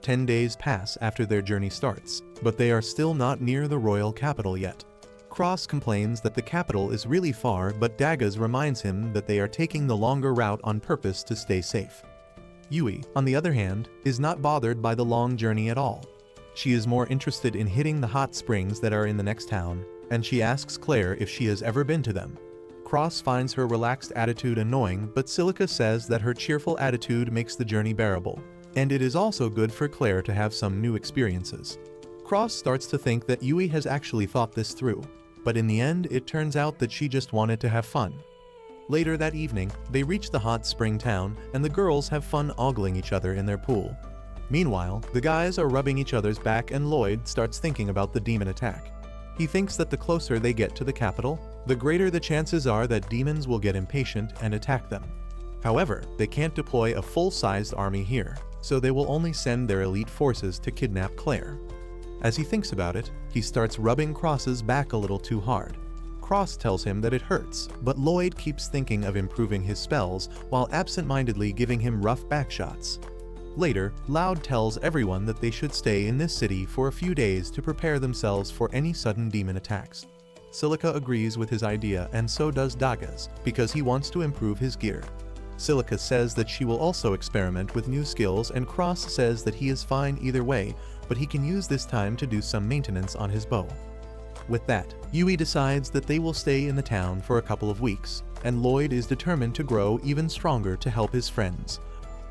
10 days pass after their journey starts, but they are still not near the royal capital yet. Cross complains that the capital is really far, but Daggers reminds him that they are taking the longer route on purpose to stay safe. Yui, on the other hand, is not bothered by the long journey at all. She is more interested in hitting the hot springs that are in the next town, and she asks Claire if she has ever been to them. Cross finds her relaxed attitude annoying, but Silica says that her cheerful attitude makes the journey bearable, and it is also good for Claire to have some new experiences. Cross starts to think that Yui has actually thought this through, but in the end it turns out that she just wanted to have fun. Later that evening, they reach the hot spring town, and the girls have fun ogling each other in their pool. Meanwhile, the guys are rubbing each other's back, and Lloyd starts thinking about the demon attack. He thinks that the closer they get to the capital, the greater the chances are that demons will get impatient and attack them. However, they can't deploy a full-sized army here, so they will only send their elite forces to kidnap Claire. As he thinks about it, he starts rubbing Cross's back a little too hard. Cross tells him that it hurts, but Lloyd keeps thinking of improving his spells while absent-mindedly giving him rough back shots. Later, Loud tells everyone that they should stay in this city for a few days to prepare themselves for any sudden demon attacks. Silica agrees with his idea, and so does Daggers, because he wants to improve his gear. Silica says that she will also experiment with new skills, and Cross says that he is fine either way, but he can use this time to do some maintenance on his bow. With that, Yui decides that they will stay in the town for a couple of weeks, and Lloyd is determined to grow even stronger to help his friends.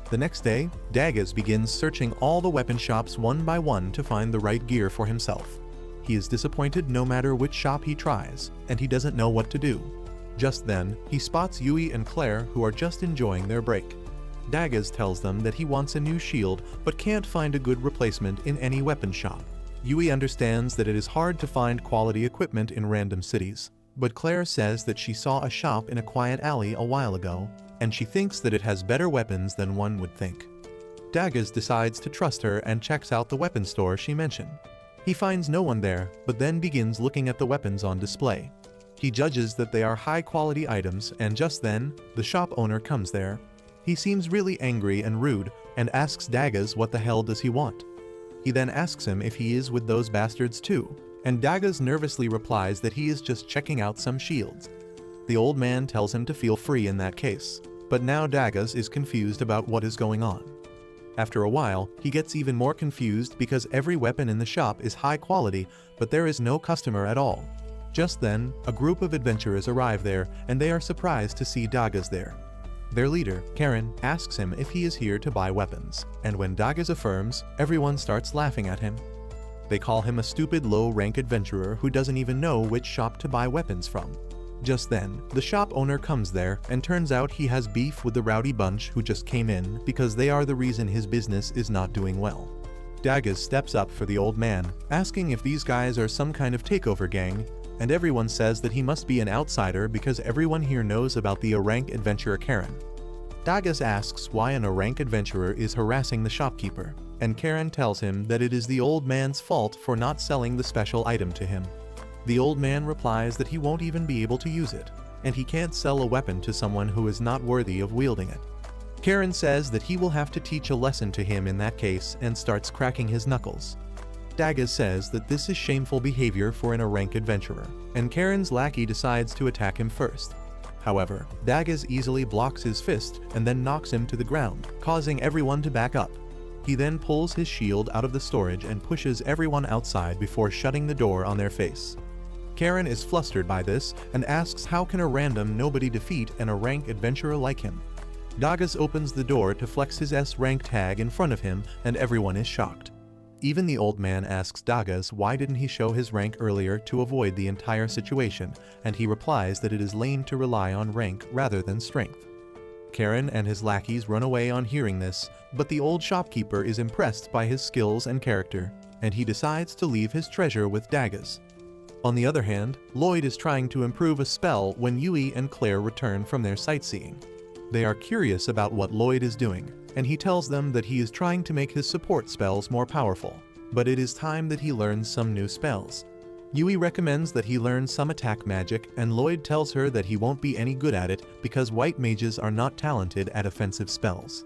The next day, Daggers begins searching all the weapon shops one by one to find the right gear for himself. He is disappointed no matter which shop he tries, and he doesn't know what to do. Just then, he spots Yui and Claire, who are just enjoying their break. Daggers tells them that he wants a new shield but can't find a good replacement in any weapon shop. Yui understands that it is hard to find quality equipment in random cities, but Claire says that she saw a shop in a quiet alley a while ago, and she thinks that it has better weapons than one would think. Daggers decides to trust her and checks out the weapon store she mentioned. He finds no one there, but then begins looking at the weapons on display. He judges that they are high-quality items, and just then, the shop owner comes there. He seems really angry and rude, and asks Daggers what the hell does he want. He then asks him if he is with those bastards too, and Daggers nervously replies that he is just checking out some shields. The old man tells him to feel free in that case, but now Daggers is confused about what is going on. After a while, he gets even more confused because every weapon in the shop is high quality, but there is no customer at all. Just then, a group of adventurers arrive there, and they are surprised to see Daggers there. Their leader, Karen, asks him if he is here to buy weapons, and when Daggers affirms, everyone starts laughing at him. They call him a stupid low-rank adventurer who doesn't even know which shop to buy weapons from. Just then, the shop owner comes there, and turns out he has beef with the rowdy bunch who just came in because they are the reason his business is not doing well. Daggers steps up for the old man, asking if these guys are some kind of takeover gang, and everyone says that he must be an outsider because everyone here knows about the A-rank adventurer Karen. Daggers asks why an A-rank adventurer is harassing the shopkeeper, and Karen tells him that it is the old man's fault for not selling the special item to him. The old man replies that he won't even be able to use it, and he can't sell a weapon to someone who is not worthy of wielding it. Karen says that he will have to teach a lesson to him in that case and starts cracking his knuckles. Daggers says that this is shameful behavior for an A-rank adventurer, and Karen's lackey decides to attack him first. However, Daggers easily blocks his fist and then knocks him to the ground, causing everyone to back up. He then pulls his shield out of the storage and pushes everyone outside before shutting the door on their face. Karen is flustered by this and asks how can a random nobody defeat an A-rank adventurer like him. Daggers opens the door to flex his S-rank tag in front of him, and everyone is shocked. Even the old man asks Daggers why didn't he show his rank earlier to avoid the entire situation, and he replies that it is lame to rely on rank rather than strength. Karen and his lackeys run away on hearing this, but the old shopkeeper is impressed by his skills and character, and he decides to leave his treasure with Daggers. On the other hand, Lloyd is trying to improve a spell when Yui and Claire return from their sightseeing. They are curious about what Lloyd is doing, and he tells them that he is trying to make his support spells more powerful, but it is time that he learns some new spells. Yui recommends that he learn some attack magic, and Lloyd tells her that he won't be any good at it because white mages are not talented at offensive spells.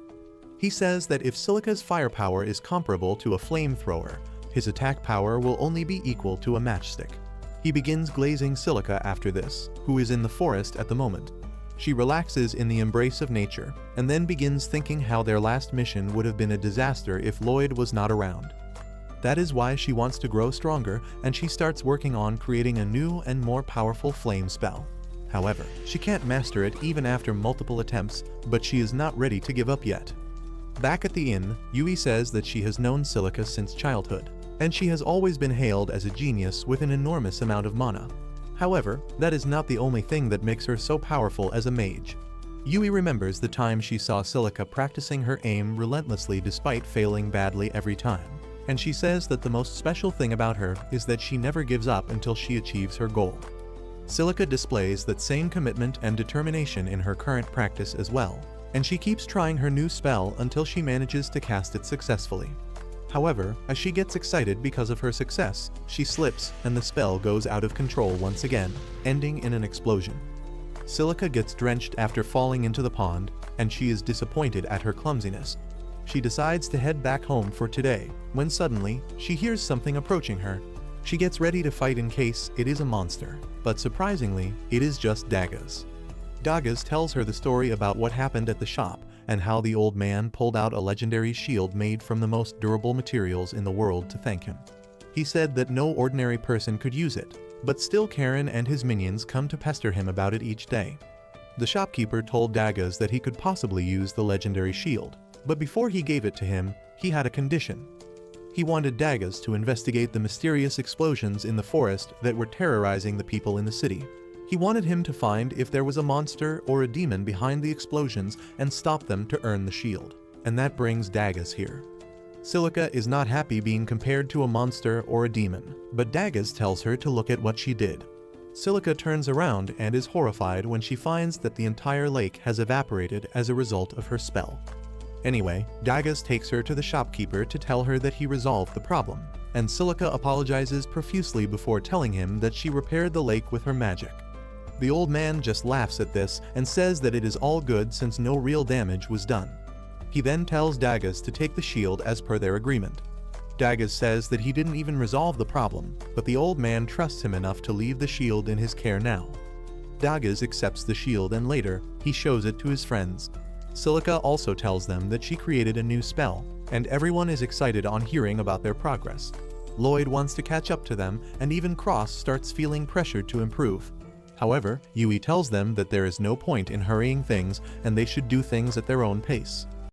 He says that if Silica's firepower is comparable to a flamethrower, his attack power will only be equal to a matchstick. He begins glazing Silica after this, who is in the forest at the moment. She relaxes in the embrace of nature, and then begins thinking how their last mission would have been a disaster if Lloyd was not around. That is why she wants to grow stronger, and she starts working on creating a new and more powerful flame spell. However, she can't master it even after multiple attempts, but she is not ready to give up yet. Back at the inn, Yui says that she has known Silica since childhood, and she has always been hailed as a genius with an enormous amount of mana. However, that is not the only thing that makes her so powerful as a mage. Yui remembers the time she saw Silica practicing her aim relentlessly despite failing badly every time, and she says that the most special thing about her is that she never gives up until she achieves her goal. Silica displays that same commitment and determination in her current practice as well, and she keeps trying her new spell until she manages to cast it successfully. However, as she gets excited because of her success, she slips and the spell goes out of control once again, ending in an explosion. Silica gets drenched after falling into the pond, and she is disappointed at her clumsiness. She decides to head back home for today, when suddenly, she hears something approaching her. She gets ready to fight in case it is a monster, but surprisingly, it is just Dagas. Dagas tells her the story about what happened at the shop, and how the old man pulled out a legendary shield made from the most durable materials in the world to thank him. He said that no ordinary person could use it, but still Karen and his minions come to pester him about it each day. The shopkeeper told Dagas that he could possibly use the legendary shield, but before he gave it to him, he had a condition. He wanted Dagas to investigate the mysterious explosions in the forest that were terrorizing the people in the city. He wanted him to find if there was a monster or a demon behind the explosions and stop them to earn the shield. And that brings Dagas here. Silica is not happy being compared to a monster or a demon, but Dagas tells her to look at what she did. Silica turns around and is horrified when she finds that the entire lake has evaporated as a result of her spell. Anyway, Dagas takes her to the shopkeeper to tell her that he resolved the problem, and Silica apologizes profusely before telling him that she repaired the lake with her magic. The old man just laughs at this and says that it is all good since no real damage was done. He then tells Dagas to take the shield as per their agreement. Dagas says that he didn't even resolve the problem, but the old man trusts him enough to leave the shield in his care now. Dagas accepts the shield and later, he shows it to his friends. Silica also tells them that she created a new spell, and everyone is excited on hearing about their progress. Lloyd wants to catch up to them, and even Cross starts feeling pressured to improve. However, Yui tells them that there is no point in hurrying things and they should do things at their own pace.